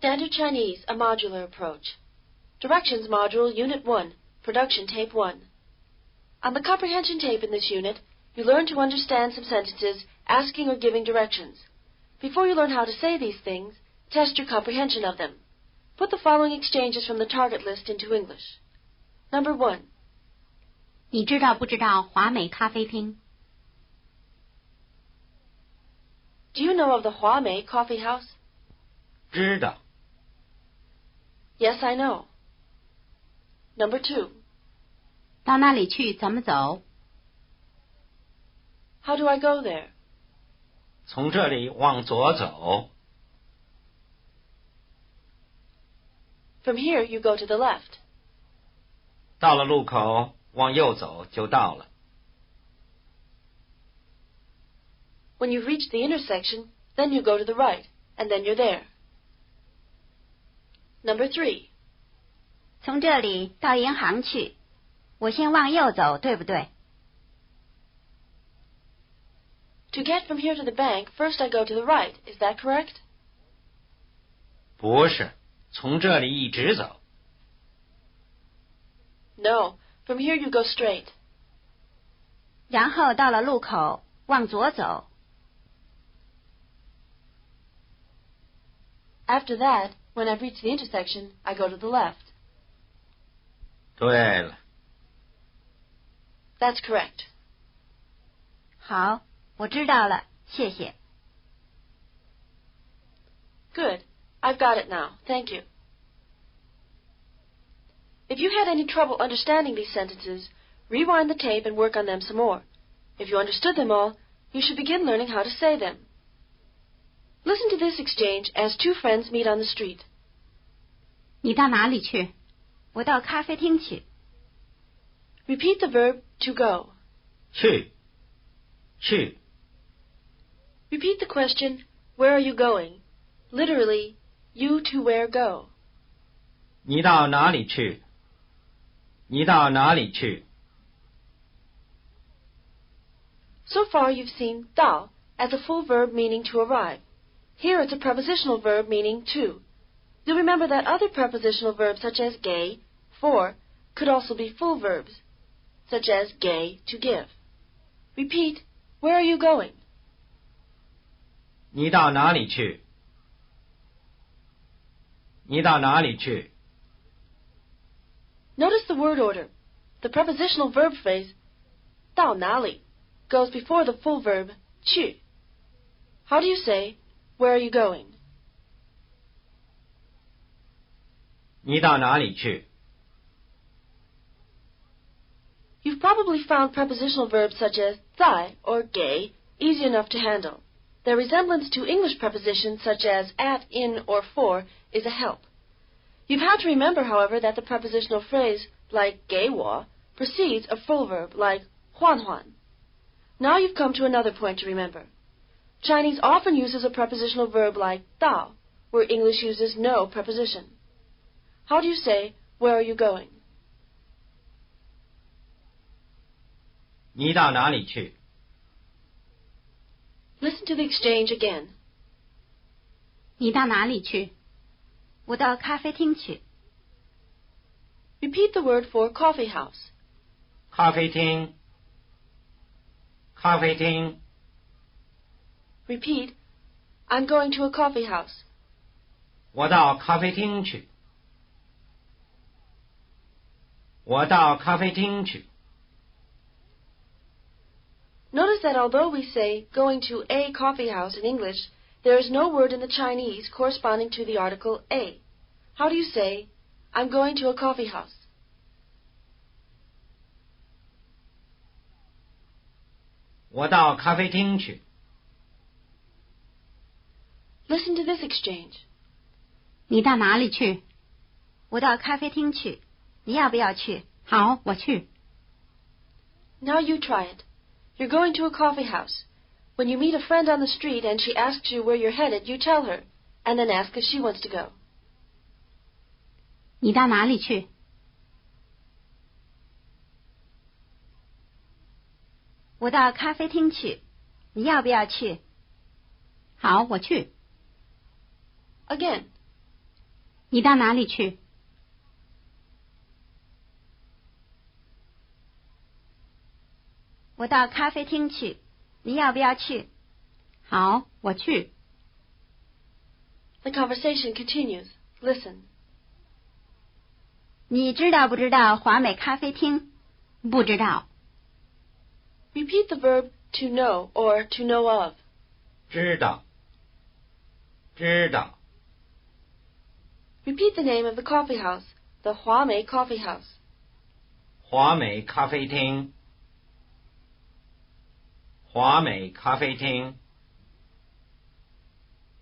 Standard Chinese, a modular approach. Directions Module, Unit 1, Production Tape 1. On the comprehension tape in this unit, you learn to understand some sentences asking or giving directions. Before you learn how to say these things, test your comprehension of them. Put the following exchanges from the target list into English. Number 1. 你知道不知道华美咖啡厅？ Do you know of the Huamei Coffee House? 知道。 Yes, I know. Number 2. 到那里去怎么走？ How do I go there? 从这里往左走。 From here, you go to the left. 到了路口，往右走就到了。 When you've reached the intersection, then you go to the right, and then you're there. Number 3. 从这里到银行去，我先往右走，对不对？ To get from here to the bank, first I go to the right. Is that correct? 不是，从这里一直走。 No. From here you go straight. 然后到了路口，往左走。 After that, when I've reached the intersection, I go to the left. 对了。 That's correct. 好，我知道了，谢谢。 Good. I've got it now. Thank you. If you had any trouble understanding these sentences, rewind the tape and work on them some more. If you understood them all, you should begin learning how to say them. Listen to this exchange as two friends meet on the street. 你到哪里去？我到咖啡厅去。 Repeat the verb to go. 去。去。 Repeat the question, where are you going? Literally, you to where go. 你到哪里去？你到哪里去？ So far you've seen 到 as a full verb meaning to arrive. Here it's a prepositional verb meaning to. You'll remember that other prepositional verbs such as 给, for, could also be full verbs, such as 给, to give. Repeat, where are you going? 你到哪里去？你到哪里去？ Notice the word order. The prepositional verb phrase 到哪里 goes before the full verb 去. How do you say, where are you going? 你到哪里去？ You've probably found prepositional verbs such as 在 or 给 easy enough to handle. Their resemblance to English prepositions such as at, in, or for is a help. You've had to remember, however, that the prepositional phrase, like 给我, precedes a full verb, like 换换. Now you've come to another point to remember. Chinese often uses a prepositional verb like 到, where English uses no preposition. How do you say, where are you going? 你到哪里去？ Listen to the exchange again. 你到哪里去？我到咖啡厅去。 Repeat the word for coffee house. 咖啡厅。咖啡厅。 Repeat, I'm going to a coffee house. 我到咖啡厅去。我到咖啡厅去。 Notice that although we say going to a coffee house in English, there is no word in the Chinese corresponding to the article a. How do you say, I'm going to a coffee house? 我到咖啡厅去。 Listen to this exchange. 你到哪里去？我到咖啡厅去。你要不要去？好，我去。 Now you try it. You're going to a coffee house. When you meet a friend on the street and she asks you where you're headed, you tell her, and then ask if she wants to go. 你到哪里去？我到咖啡厅去。你要不要去？好，我去。 Again, 你到哪里去？我到咖啡厅去，你要不要去？好，我去。The conversation continues. Listen. 你知道不知道华美咖啡厅？不知道。Repeat the verb to know or to know of. 知道，知道。Repeat the name of the coffee house, the 华美 Coffee House. 华美咖啡厅，华美咖啡厅。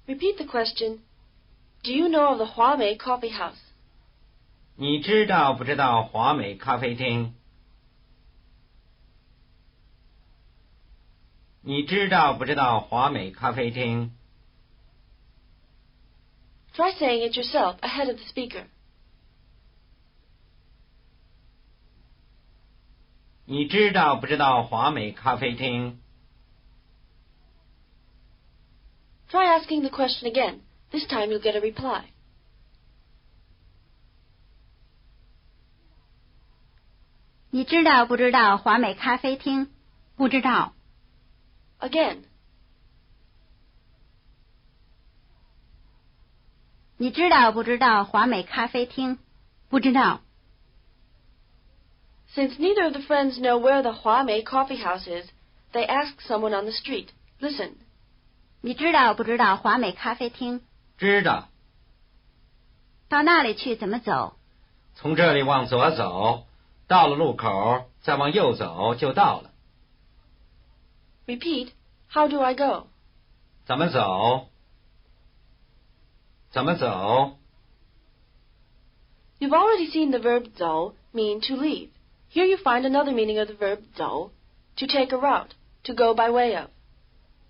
Repeat the question, do you know of the 华美 Coffee House? 你知道不知道华美咖啡厅？你知道不知道华美咖啡厅？ Try saying it yourself ahead of the speaker. 你知道不知道华美咖啡厅？ Try asking the question again. This time you'll get a reply. 你知道不知道华美咖啡厅？不知道。Again. 你知道不知道华美咖啡厅？不知道。Since neither of the friends know where the 华美 Coffee House is, they ask someone on the street. Listen. 你知道不知道华美咖啡厅？知道。到那里去怎么走？从这里往左走，到了路口，再往右走就到了。Repeat, how do I go? 怎么走？怎么走？ You've already seen the verb 走 mean to leave. Here you find another meaning of the verb 走, to take a route, to go by way of.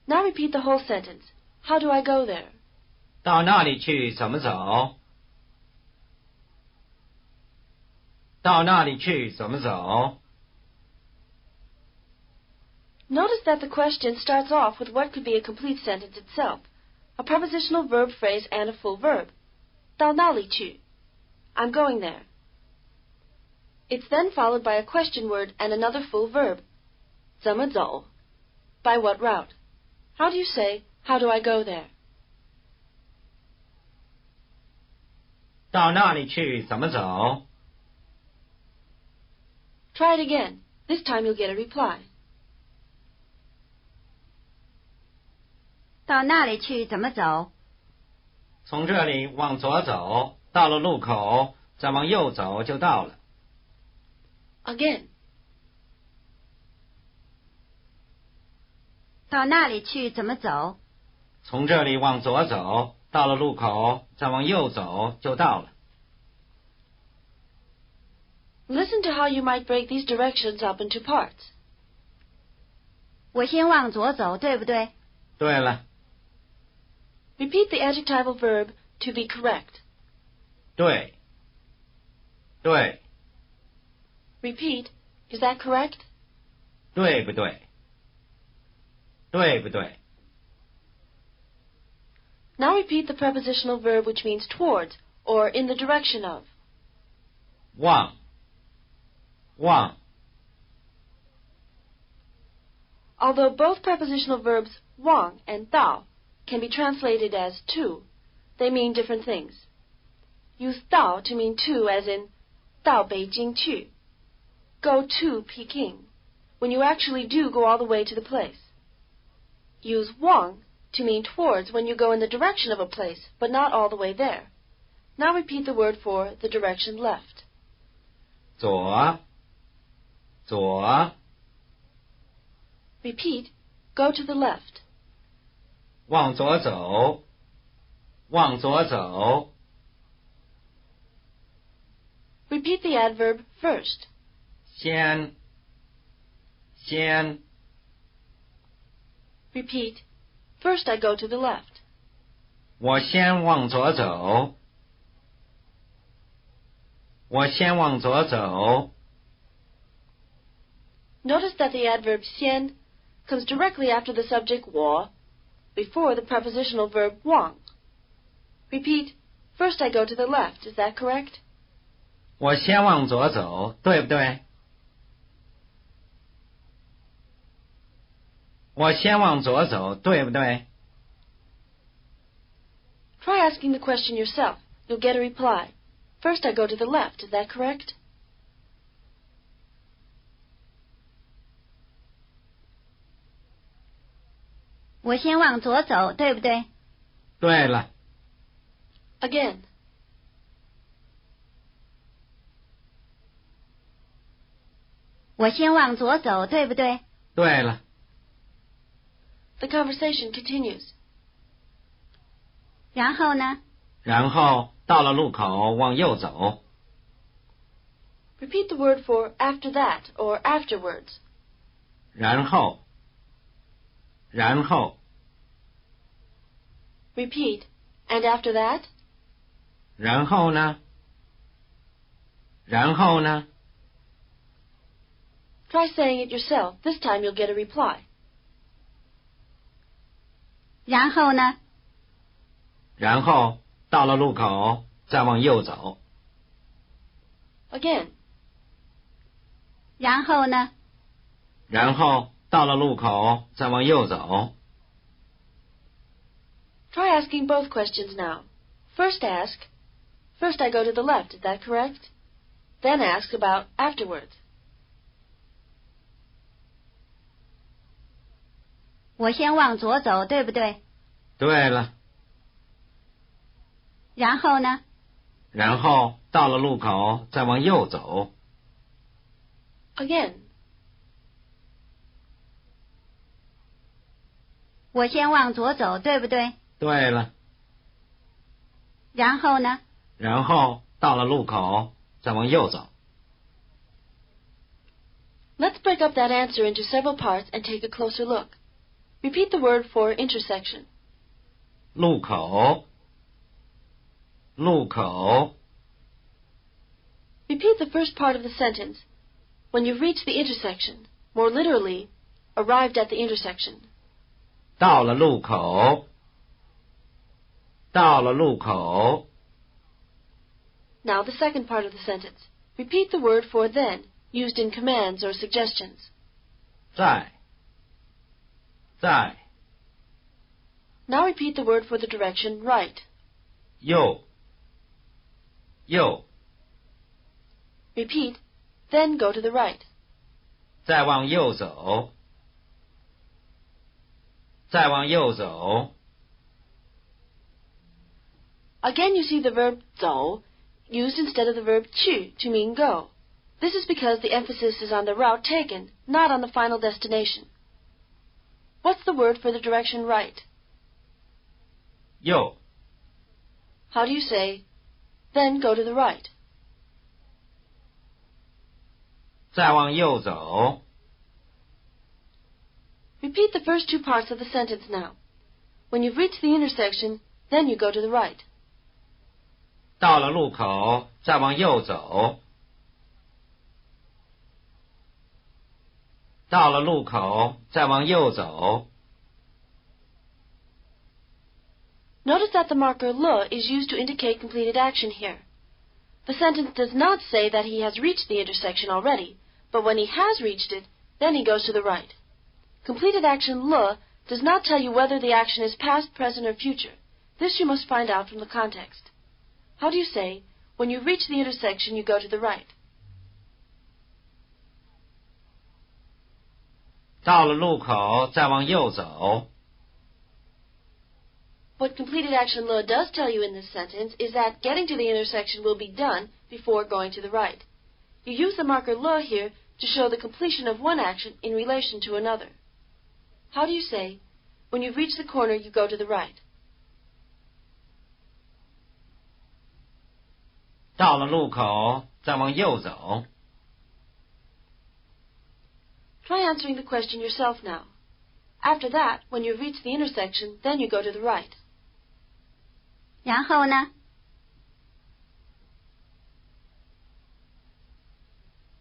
Now repeat the whole sentence. How do I go there? 到那里去怎么走？到那里去怎么走？ Notice that the question starts off with what could be a complete sentence itself, a prepositional verb phrase and a full verb. 到那里去? I'm going there. It's then followed by a question word and another full verb. 怎么走? By what route? How do you say, how do I go there? 到那里去怎么走？ Try it again. This time you'll get a reply. 到那里去怎么走？从这里往左走，到了路口，再往右走就到了。Again. 到那里去怎么走？从这里往左走，到了路口，再往右走就到了。Listen to how you might break these directions up into parts. 我先往左走，对不对？对了。Repeat the adjectival verb to be correct. 对。对。 Repeat, is that correct? 对不对？对不对？ Now repeat the prepositional verb which means towards or in the direction of. 往。往。 Although both prepositional verbs 往 and 到 can be translated as to, they mean different things. Use 到 to mean to as in 到北京去, go to Peking, when you actually do go all the way to the place. Use 往 to mean towards when you go in the direction of a place, but not all the way there. Now repeat the word for the direction left. 左。左。 Repeat, go to the left. 往左走。往左走。 Repeat the adverb first. 先。先。 Repeat, first I go to the left. 我先往左走。我先往左走。 Notice that the adverb 先 comes directly after the subject 我, before the prepositional verb 往. Repeat, First I go to the left, is that correct? 我先往左走，对不对？我先往左走，对不对？ Try asking the question yourself. You'll get a reply. First I go to the left, is that correct? 我先往左走，对不对？对了。 Again. 我先往左走，对不对？对了。 The conversation continues. 然后呢？然后到了路口往右走。 Repeat the word for after that or afterwards. 然后。然后。 Repeat. And after that? 然后呢？然后呢？ Try saying it yourself. This time you'll get a reply. 然后呢？然后到了路口再往右走。 Again. 然后呢？然后到了路口再往右走。 Try asking both questions now. First ask, first I go to the left, is that correct? Then ask about afterwards. 我先往左走，对不对？对了。然后呢？然后到了路口再往右走。 Again. 我先往左走，对不对？对了。然后呢？然后到了路口再往右走。 Let's break up that answer into several parts and take a closer look. Repeat the word for intersection. 路口。路口。 Repeat the first part of the sentence. When you've reached the intersection, more literally, arrived at the intersection. 到了路口。到了路口。 Now the second part of the sentence. Repeat the word for then, used in commands or suggestions. 在。在。 Now repeat the word for the direction right. 右。右。 Repeat, then go to the right. 再往右走。再往右走。 Again you see the verb 走 used instead of the verb 去 to mean go. This is because the emphasis is on the route taken, not on the final destination. What's the word for the direction right? 右。 How do you say, then go to the right? 再往右走。 Repeat the first two parts of the sentence now. When you've reached the intersection, then you go to the right. 到了路口再往右走。到了路口再往右走。 Notice that the marker le is used to indicate completed action here. The sentence does not say that he has reached the intersection already, but when he has reached it, then he goes to the right. Completed action le does not tell you whether the action is past, present, or future. This you must find out from the context. How do you say, when you reach the intersection, you go to the right? 到了路口再往右走。 What completed action le does tell you in this sentence is that getting to the intersection will be done before going to the right. You use the marker le here to show the completion of one action in relation to another. How do you say, when you've reached the corner, you go to the right? 到了路口再往右走。 Try answering the question yourself now. After that, when you've reached the intersection, then you go to the right. 然后呢？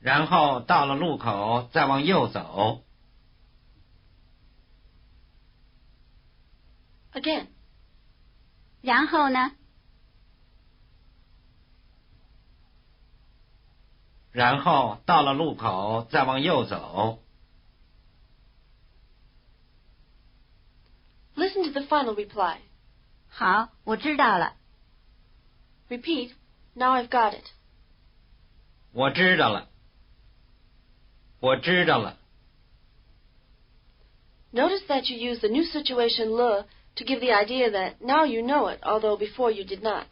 然后到了路口再往右走。 Again. 然后呢？然后到了路口再往右走。Listen to the final reply. 好，我知道了。 Repeat, now I've got it. 我知道了。我知道了。 Notice that you use the new situation le to give the idea that now you know it, although before you did not.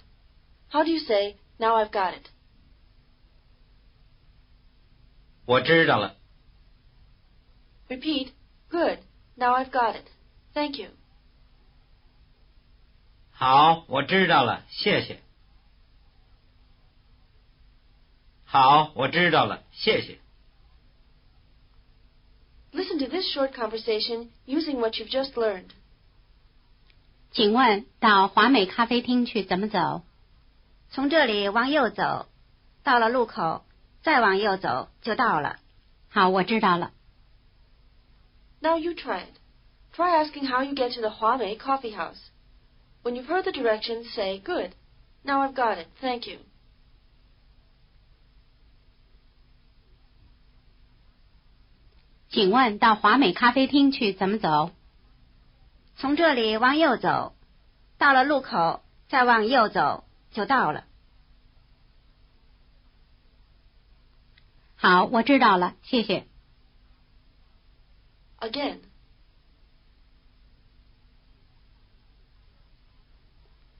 How do you say, now I've got it? 我知道了。 Repeat, good, now I've got it. Thank you. 好，我知道了，谢谢。好，我知道了，谢谢。 Listen to this short conversation using what you've just learned. 请问到华美咖啡厅去怎么走？从这里往右走，到了路口，再往右走就到了。好，我知道了。 Now you try it. Try asking how you get to the Huamei coffee house. When you've heard the directions, say, good. Now I've got it. Thank you. 请问到华美咖啡厅去怎么走？从这里往右走，到了路口，再往右走就到了。好，我知道了，谢谢。 Again.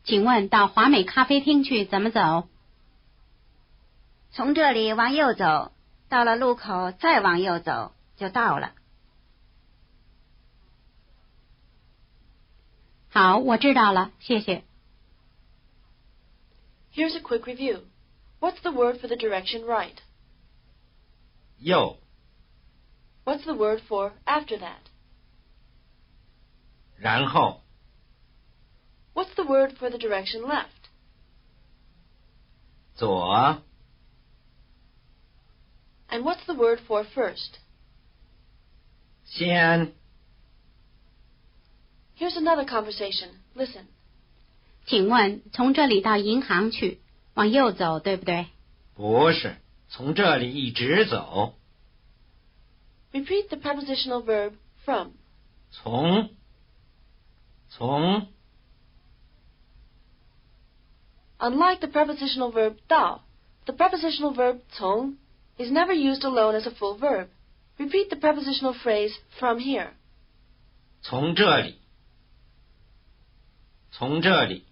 请问到华美咖啡厅去怎么走？从这里往右走，到了路口再往右走就到了。好，我知道了，谢谢。 Here's a quick review. What's the word for the direction right? 右。 What's the word for after that? 然后。 What's the word for the direction left? 左。 And what's the word for first? 先。 Here's another conversation. Listen. 请问从这里到银行去，往右走，对不对？不是，从这里一直走。 Repeat the prepositional verb from. 从。 Unlike the prepositional verb 到, the prepositional verb 从 is never used alone as a full verb. Repeat the prepositional phrase from here. 从这里。从这里。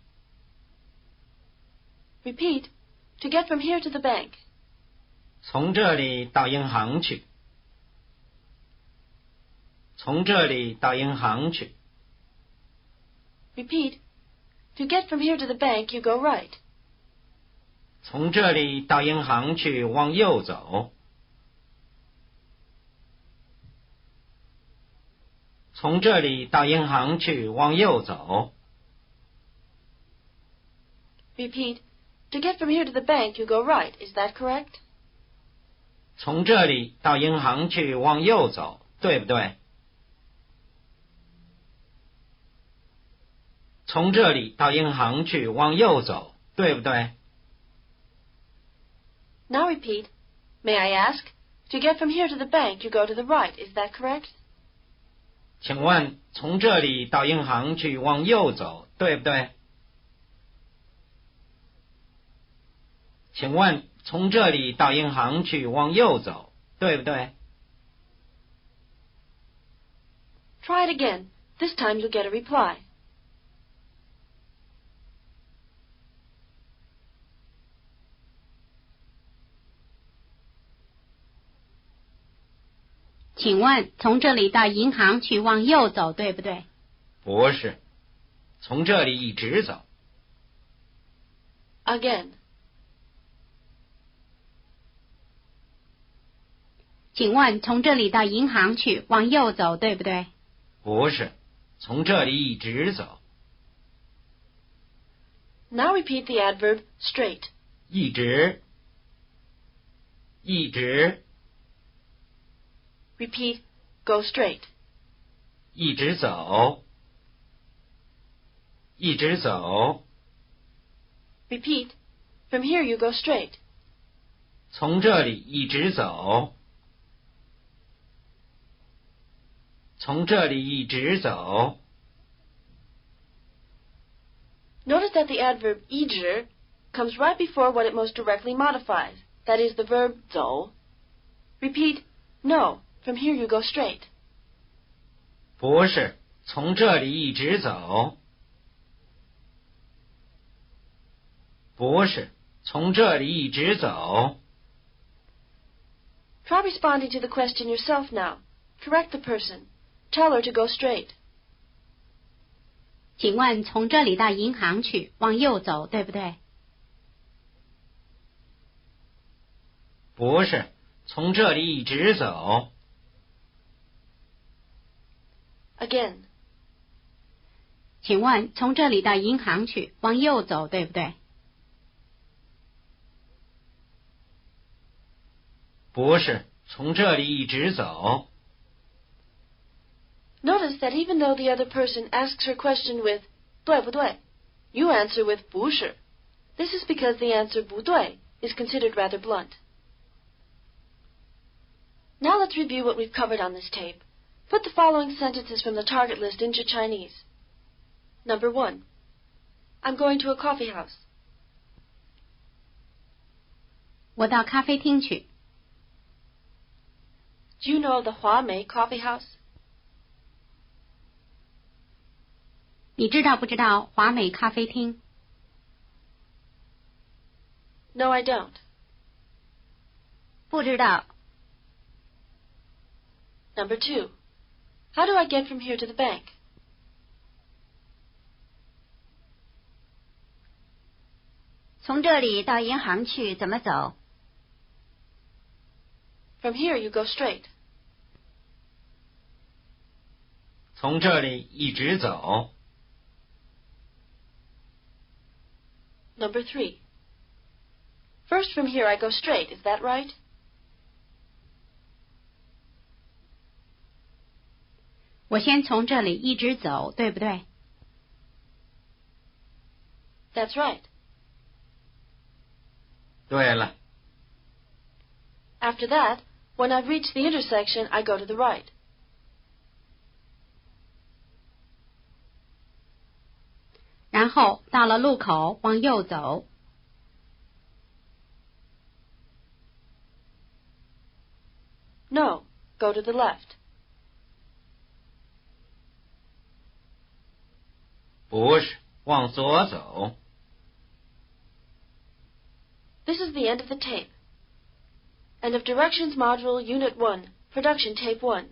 Repeat, to get from here to the bank. 从这里到银行去。从这里到银行去。 Repeat, to get from here to the bank, you go right. 从这里到银行去，往右走。从这里到银行去，往右走。 Repeat, to get from here to the bank, you go right. Is that correct? 从这里到银行去，往右走，对不对？从这里到银行去，往右走，对不对？ Now repeat, may I ask, to get from here to the bank, you go to the right. Is that correct? 请问从这里到银行去，往右走，对不对？请问从这里到银行去，往右走，对不对？ Try it again. This time you'll get a reply. 请问从这里到银行去往右走，对不对？不是，从这里一直走。 Again. 请问从这里到银行去往右走，对不对？不是，从这里一直走。 Now repeat the adverb straight. 一直。一直。 Repeat, go straight. 一直走。一直走。 Repeat, from here you go straight. 从这里一直走。从这里一直走。Notice that the adverb 一直 comes right before what it most directly modifies, that is the verb 走. Repeat, no, from here you go straight. 不是，从这里一直走。不是，从这里一直走。Try responding to the question yourself now. Correct the person. Tell her to go straight. 请问从这里到银行去，往右走，对不对？不是，从这里一直走。Again. 请问从这里到银行去，往右走，对不对？不是，从这里一直走。Notice that even though the other person asks her question with 对不对, you answer with 不是. This is because the answer 不对 is considered rather blunt. Now let's review what we've covered on this tape. Put the following sentences from the target list into Chinese. Number 1. I'm going to a coffee house. 我到咖啡厅去。Do you know the Huamei Coffee House? 你知道不知道华美咖啡厅？ No, I don't. 不知道。 Number 2. How do I get from here to the bank? 从这里到银行去怎么走？ From here you go straight. 从这里一直走。Number 3. First from here I go straight, is that right? 我先从这里一直走，对不对？ That's right. 对了。 After that, when I've reached the intersection, I go to the right. 然后到了路口，往右走。 No, go to the left. 不是，往左走。 This is the end of the tape. End of Directions Module Unit 1, Production Tape 1.